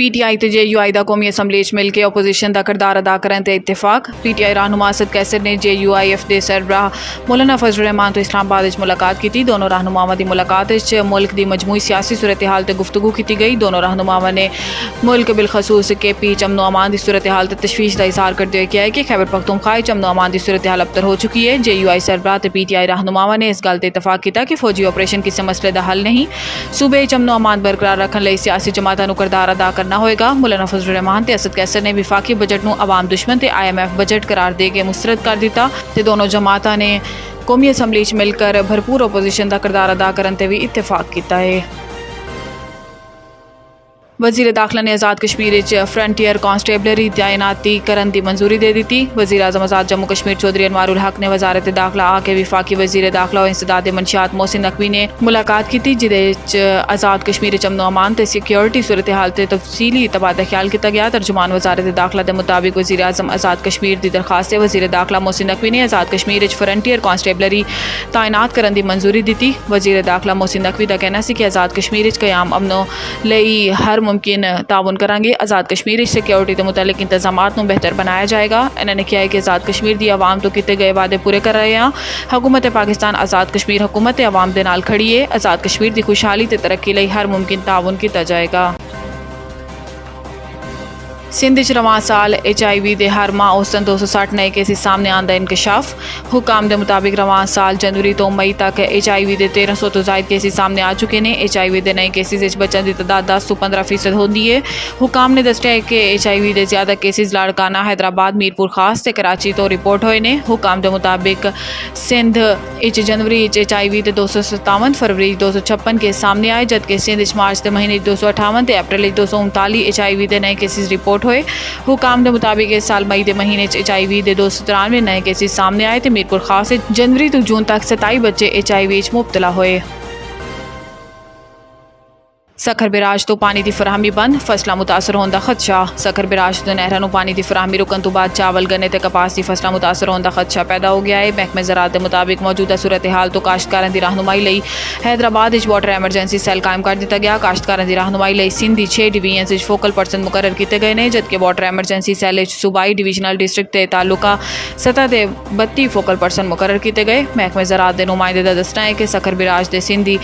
PTI ते JUI दा कौमी असैंबली च मिल के ओपोजिशन दा किरदार अदा करन ते इत्तेफाक। PTI रहनुमा असद कैसर ने JUIF दे सरबराह मौलाना फजल रहमान तो इस्लामाबाद च मुलाकात की। दोनों रहनुमावां दी मुलाकात च मुल्क दी मजमूई सियासी सूरत हाल ते गुफ्तगू की गई। दोनों रहनुमावां ने मुल्क बिलखसूस KP च अमनो अमान दी सूरत हाल ते तशवीश का इजहार करते हुए किया है कि खैबर पख्तूनख्वा च अमनो अमान दी सूरत हाल अबतर हो चुकी है। JUI सरबराह ते PTI रहनुमावां ने इस गल ते इत्तफाक किया कि फौजी ऑपरेशन किसी मसले दा हल नहीं, सूबे च अमनो अमान बरकरार रखने लई सियासी जमातां नूं किरदार अदा करना होएगा। मौलाना फजल रहमान ते असद कैसर ने विफाकी बजट नूं अवाम दुश्मन ते IMF बजट करार दे के मुस्तरद कर दिता ते दोनों जमातां ने कौमी असैंबली च मिलकर भरपूर ओपोजिशन का किरदार अदा करने ते भी इत्तेफाक किया है। वज़ीर दाखिला ने आज़ाद कश्मीर च फ्रंटियर कांस्टेबलरी तैनाती करन दी मंजूरी दे दी। वज़ीर आज़म आज़ाद जम्मू कश्मीर चौधरी अनवारुल हक ने वजारत दाखिला आके विफाकी वज़ीर दाखिला और इंसदाद मंशियात मोहसिन नकवी ने मुलाकात की, जिदे आज़ाद कश्मीर च अमनो अमान ते सिक्योरिटी सूरत हाल ते तफसीली तबादला ख्याल किया गया। तर्जुमान वजारत दाखिला के मुताबिक वज़ीर आज़म आज़ाद कश्मीर की दरखास्त से वज़ीर दाखिला मोहसिन नकवी ने आज़ाद कश्मीर च फ्रंटियर कांस्टेबलरी तैनात करन दी मंजूरी दी। वज़ीर दाखिला मोहसिन नकवी का कहना है कि आज़ाद कश्मीर च कयाम अमनो लई हर मुमकिन ताउन करांगे। आज़ाद कश्मीर सिक्योरिटी के मुतालिक इंतजामात नूं बेहतर बनाया जाएगा। इन्होंने कहा है कि आज़ाद कश्मीर की आवाम तो किए गए वादे पूरे कर रहे हैं। हुकूमत पाकिस्तान आज़ाद कश्मीर हुकूमत आवाम के नाल खड़ी है। आज़ाद कश्मीर की खुशहाली ते तरक्की लई हर मुमकिन ताउन किया जाएगा। सिंध च रवां साल HIV के हर माह औसतन 260 नए केसेस सामने आने का इंकशाफ। हुकाम के मुताबिक रवां साल जनवरी तो मई तक HIV के 1300 तो जायद केसेस सामने आ चुके हैं। HIV के नए केसेस बच्चों की तादाद 10 तो 15% होती है। हुकाम ने दस्या है कि HIV के ज्यादा केसेस लाड़काना, हैदराबाद, मीरपुर खास ते कराची तो रिपोर्ट होए ने। हुकाम के मुताबिक सिंध जनवरी HIV के 257, फरवरी 256 केस सामने आए, जबकि सिंध मार्च के महीने 258 ते अप्रैल 239 HIV के नए केसेस रिपोर्ट हुए। हुकाम के मुताबिक इस साल मई के महीने HIV के 293 नए केसेस सामने आए थे। मीरपुर खास जनवरी तो जून तक 27 बच्चे HIV मुब्तला हुए। सखर बिराज तो पानी की फराहमी बंद, फसलों मुतासर होने का खदशा। सखर बिराज तो नहरों पानी की फराहमी रुकन तो बाद चावल, गन्ने ते कपास की फसलों मुतासर होने का खदशा पैदा हो गया है। महकमे ज़राअत के मुताबिक मौजूदा सूरत हाल तो काश्तकारों की रहनुमाई लई हैदराबाद वाटर एमरजेंसी सैल कायम कर दिया गया। काश्तकारों की रहनुमाई लई सिंध की 6 डिवीजन फोकल पर्सन मुकर्रर किए गए हैं, जबकि वाटर एमरजेंसी सैल सूबाई डिवीजनल डिस्ट्रिक्ट के तालुका सतह के 32 फोकल पर्सन मुकर्रर किए गए। महकमे ज़राअत के नुमाइंदे का दसना है कि सखर बिराज के सिंधी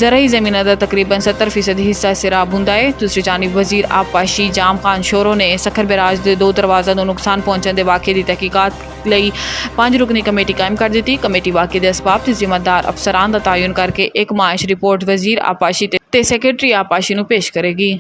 ज़रई ज़मीन का तकरीबन 70% हिस्सा सिराब हुंदा है। दूसरी जानिब वजीर आबपाशी जाम खान शोरो ने सखर बिराज के 2 दरवाजा को नुकसान पहुंचने के वाक़े की तहकीकात लई 5 रुकनी कमेटी कायम कर दी। कमेटी वाक़े के असबाब ते जिम्मेदार अफसरान का तयन करके एक माश रिपोर्ट वजीर आबपाशी ते सेक्रेटरी आबपाशी नूं पेश करेगी।